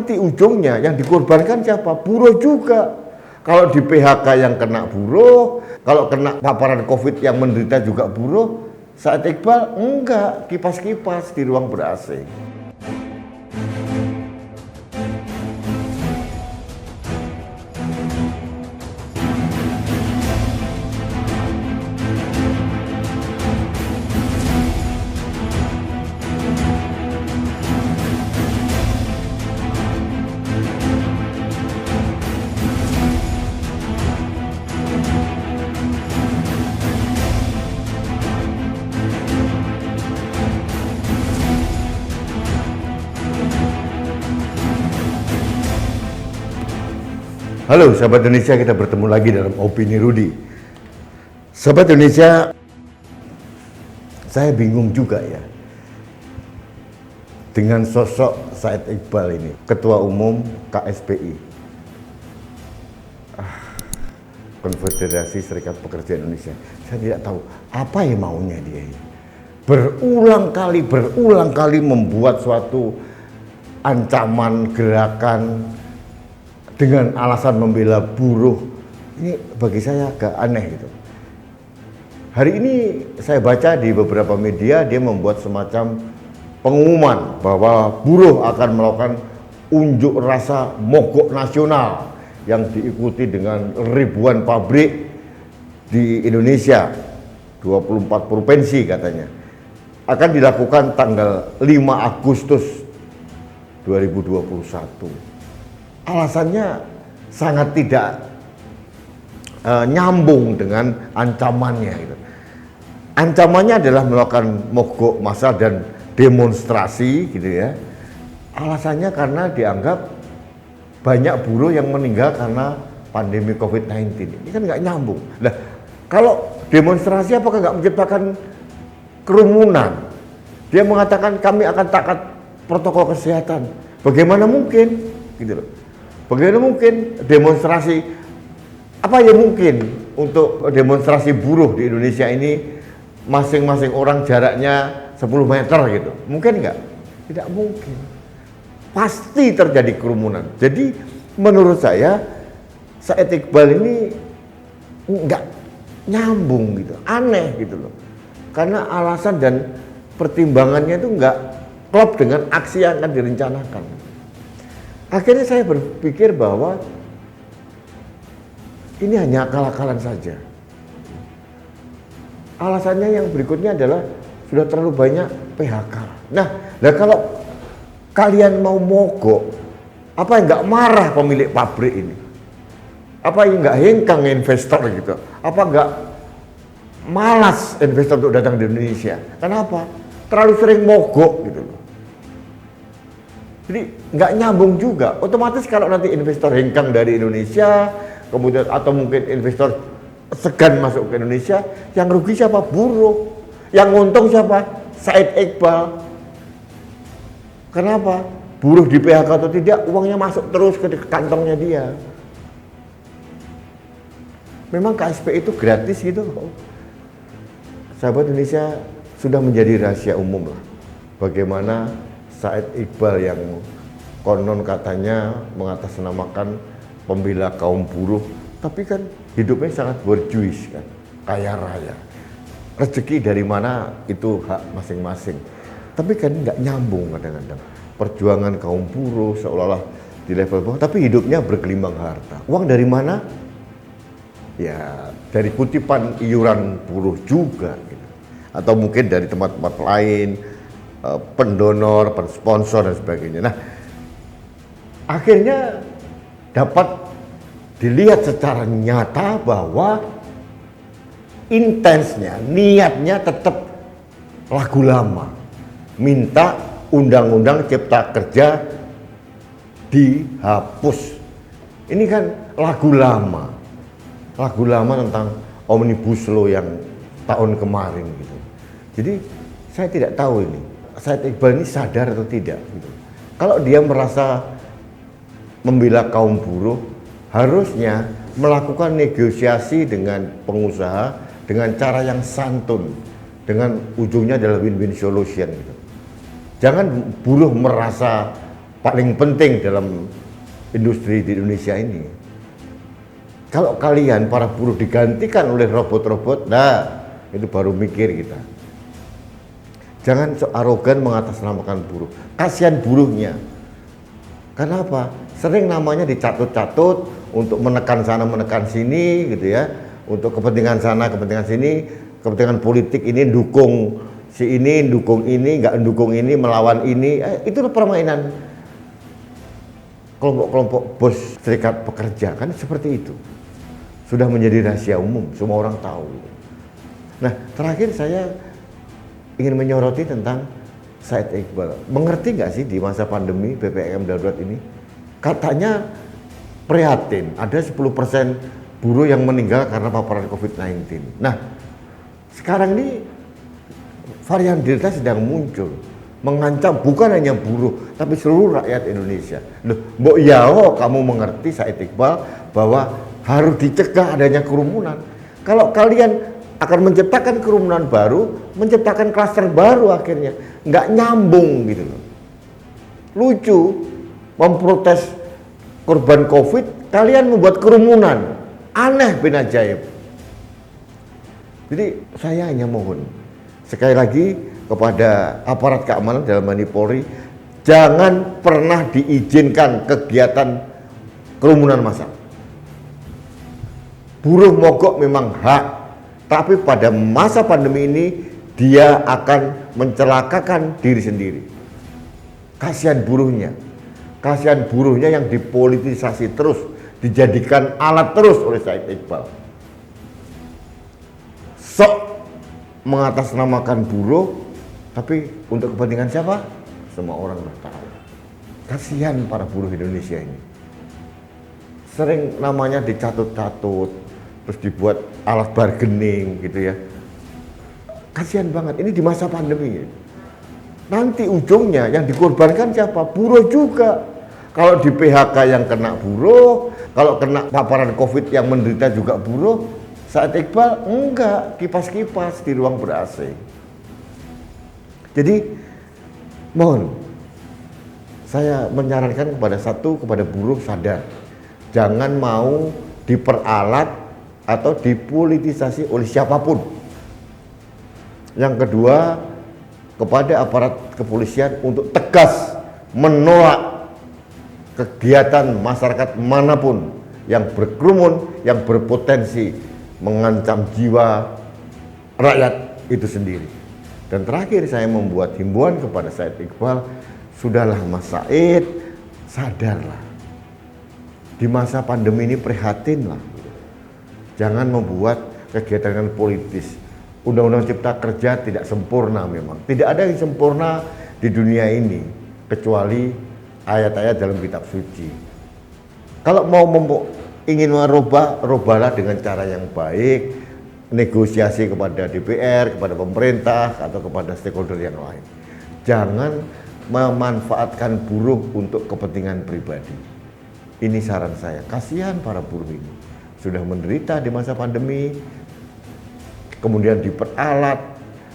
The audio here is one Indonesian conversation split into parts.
nanti ujungnya yang dikorbankan siapa? Buruh juga. Kalau di PHK yang kena buruh, kalau kena paparan COVID yang menderita juga buruh. Said Iqbal enggak, kipas-kipas di ruang ber-AC. Halo sahabat Indonesia, kita bertemu lagi dalam Opini Rudy. Sahabat Indonesia, saya bingung juga ya dengan sosok Said Iqbal ini, Ketua Umum KSPI, Konfederasi Serikat Pekerja Indonesia. Saya tidak tahu apa yang maunya dia ini. Berulang kali membuat suatu ancaman gerakan dengan alasan membela buruh. Ini bagi saya agak aneh gitu. Hari ini saya baca di beberapa media dia membuat semacam pengumuman bahwa buruh akan melakukan unjuk rasa mogok nasional yang diikuti dengan ribuan pabrik di Indonesia, 24 provinsi katanya. Akan dilakukan tanggal 5 Agustus 2021. Alasannya sangat tidak nyambung dengan ancamannya gitu. Ancamannya adalah melakukan mogok massal dan demonstrasi gitu ya. Alasannya karena dianggap banyak buruh yang meninggal karena pandemi COVID-19. Ini kan nggak nyambung. Nah, kalau demonstrasi apakah nggak menciptakan kerumunan? Dia mengatakan kami akan taat protokol kesehatan. Bagaimana mungkin? Gitu loh. Bagaimana mungkin demonstrasi, apa yang mungkin untuk demonstrasi buruh di Indonesia ini masing-masing orang jaraknya 10 meter gitu? Mungkin nggak? Tidak mungkin. Pasti terjadi kerumunan. Jadi menurut saya Said Iqbal ini nggak nyambung gitu, aneh gitu loh. Karena alasan dan pertimbangannya itu nggak klop dengan aksi yang akan direncanakan. Akhirnya saya berpikir bahwa ini hanya akal-akalan saja. Alasannya yang berikutnya adalah sudah terlalu banyak PHK. Nah kalau kalian mau mogok, apa yang nggak marah pemilik pabrik ini? Apa yang nggak hengkang investor gitu? Apa nggak malas investor untuk datang di Indonesia? Kenapa? Terlalu sering mogok gitu loh. Jadi nggak nyambung juga. Otomatis kalau nanti investor hengkang dari Indonesia, kemudian atau mungkin investor segan masuk ke Indonesia, yang rugi siapa? Buruh. Yang untung siapa? Said Iqbal. Kenapa? Buruh di PHK atau tidak, uangnya masuk terus ke kantongnya dia. Memang KSP itu gratis gitu. Sahabat Indonesia, sudah menjadi rahasia umum lah bagaimana Said Iqbal yang konon katanya mengatasnamakan pembela kaum buruh, tapi kan hidupnya sangat berjuis kan, kaya raya. Rezeki dari mana itu hak masing-masing. Tapi kan nggak nyambung kadang-kadang. Perjuangan kaum buruh seolah-olah di level bawah, tapi hidupnya bergelimang harta. Uang dari mana? Ya dari kutipan iuran buruh juga gitu. Atau mungkin dari tempat-tempat lain, pendonor, sponsor dan sebagainya. Nah, akhirnya dapat dilihat secara nyata bahwa intensnya, niatnya tetap lagu lama. Minta undang-undang cipta kerja dihapus. Ini kan lagu lama. Lagu lama tentang Omnibus Law yang tahun kemarin gitu. Jadi saya tidak tahu ini Said Iqbal ini sadar atau tidak gitu. Kalau dia merasa membela kaum buruh, harusnya melakukan negosiasi dengan pengusaha dengan cara yang santun, dengan ujungnya adalah win-win solution gitu. Jangan buruh merasa paling penting dalam industri di Indonesia ini. Kalau kalian para buruh digantikan oleh robot-robot, nah itu baru mikir kita. Jangan arogan mengatasnamakan buruh. Kasihan buruhnya. Kenapa? Sering namanya dicatut-catut untuk menekan sana menekan sini gitu ya. Untuk kepentingan sana kepentingan sini, kepentingan politik ini dukung si ini, dukung ini, nggak dukung ini, melawan ini. Itulah permainan kelompok-kelompok bos serikat pekerja, kan seperti itu. Sudah menjadi rahasia umum, semua orang tahu. Nah, terakhir saya ingin menyoroti tentang Said Iqbal. Mengerti nggak sih di masa pandemi PPKM darurat ini? Katanya prihatin, ada 10% buruh yang meninggal karena paparan COVID-19. Nah, sekarang ini varian Delta sedang muncul, mengancam bukan hanya buruh, tapi seluruh rakyat Indonesia. Loh, mbok yao kamu mengerti Said Iqbal bahwa harus dicegah adanya kerumunan. Kalau kalian akan menciptakan kerumunan baru, menciptakan klaster baru akhirnya, nggak nyambung gitu loh. Lucu, memprotes korban COVID, kalian membuat kerumunan, aneh bin ajaib. Jadi saya hanya mohon sekali lagi kepada aparat keamanan dalam hal ini Polri, jangan pernah diizinkan kegiatan kerumunan massal. Buruh mogok memang hak, tapi pada masa pandemi ini dia akan mencelakakan diri sendiri. Kasihan buruhnya yang dipolitisasi terus, dijadikan alat terus oleh Said Iqbal. Sok mengatasnamakan buruh, tapi untuk kepentingan siapa? Semua orang tahu. Kasihan para buruh Indonesia ini. Sering namanya dicatut-catut, terus dibuat alat bargaining gitu ya. Kasihan banget, ini di masa pandemi. Nanti ujungnya yang dikorbankan siapa? Buruh juga. Kalau di PHK yang kena buruh, kalau kena paparan COVID yang menderita juga buruh. Said Iqbal enggak, kipas-kipas di ruang ber-AC. Jadi mohon, saya menyarankan kepada buruh sadar, jangan mau diperalat atau dipolitisasi oleh siapapun. Yang kedua, kepada aparat kepolisian untuk tegas menolak kegiatan masyarakat manapun yang berkerumun, yang berpotensi mengancam jiwa rakyat itu sendiri. Dan terakhir saya membuat himbauan kepada Said Iqbal, sudahlah Mas Said, sadarlah. Di masa pandemi ini prihatinlah. Jangan membuat kegiatan politis. Undang-undang Cipta Kerja tidak sempurna memang. Tidak ada yang sempurna di dunia ini kecuali ayat-ayat dalam kitab suci. Kalau mau ingin merubah, rubahlah dengan cara yang baik, negosiasi kepada DPR, kepada pemerintah, atau kepada stakeholder yang lain. Jangan memanfaatkan buruh untuk kepentingan pribadi. Ini saran saya. Kasihan para buruh ini. Sudah menderita di masa pandemi, kemudian diperalat,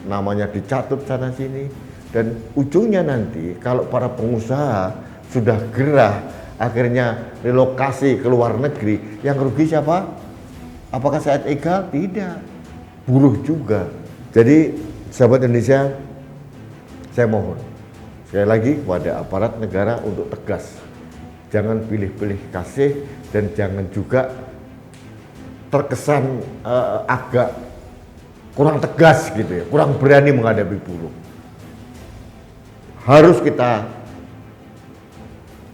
namanya dicatut sana sini, dan ujungnya nanti kalau para pengusaha sudah gerah, akhirnya relokasi ke luar negeri, yang rugi siapa? Apakah Said Iqbal? Tidak, buruh juga. Jadi sahabat Indonesia, saya mohon sekali lagi kepada aparat negara untuk tegas, jangan pilih-pilih kasih dan jangan juga terkesan agak kurang tegas gitu ya, kurang berani menghadapi buruh. Harus kita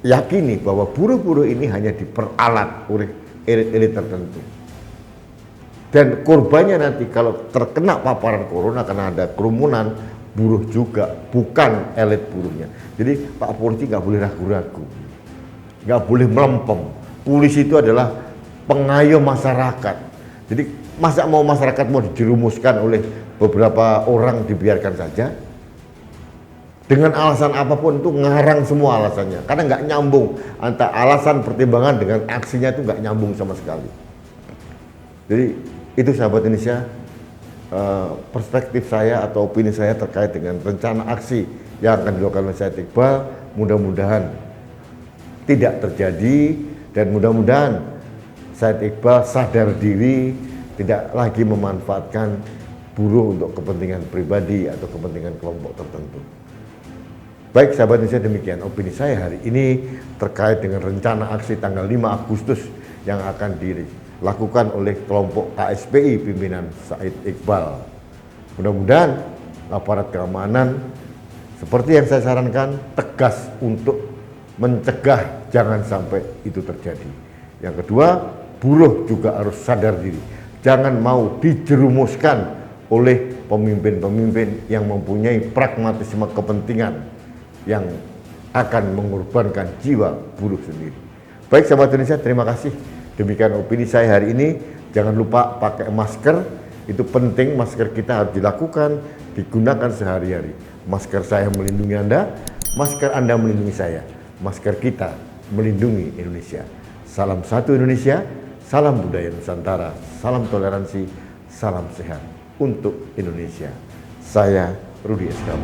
yakini bahwa buruh-buruh ini hanya diperalat oleh elit-elit tertentu. Dan korbannya nanti kalau terkena paparan corona karena ada kerumunan, buruh juga, bukan elit buruhnya. Jadi Pak Polisi nggak boleh ragu-ragu, nggak boleh melempem. Polisi itu adalah pengayom masyarakat. Jadi masa mau masyarakat mau dijerumuskan oleh beberapa orang dibiarkan saja? Dengan alasan apapun itu ngarang semua alasannya. Karena nggak nyambung antara alasan pertimbangan dengan aksinya itu nggak nyambung sama sekali. Jadi itu sahabat Indonesia, perspektif saya atau opini saya terkait dengan rencana aksi yang akan dilakukan oleh Said Iqbal. Mudah-mudahan tidak terjadi, dan mudah-mudahan Said Iqbal sadar diri, tidak lagi memanfaatkan buruh untuk kepentingan pribadi atau kepentingan kelompok tertentu. Baik sahabat Indonesia, demikian opini saya hari ini terkait dengan rencana aksi tanggal 5 Agustus yang akan dilakukan oleh kelompok KSPI pimpinan Said Iqbal. Mudah-mudahan aparat keamanan seperti yang saya sarankan tegas untuk mencegah jangan sampai itu terjadi. Yang kedua, buruh juga harus sadar diri. Jangan mau dijerumuskan oleh pemimpin-pemimpin yang mempunyai pragmatisme kepentingan yang akan mengorbankan jiwa buruh sendiri. Baik sahabat Indonesia, terima kasih. Demikian opini saya hari ini. Jangan lupa pakai masker, itu penting. Masker kita harus dilakukan, digunakan sehari-hari. Masker saya melindungi Anda, masker Anda melindungi saya. Masker kita melindungi Indonesia. Salam satu Indonesia, salam budaya Nusantara, salam toleransi, salam sehat untuk Indonesia. Saya Rudi Eskam.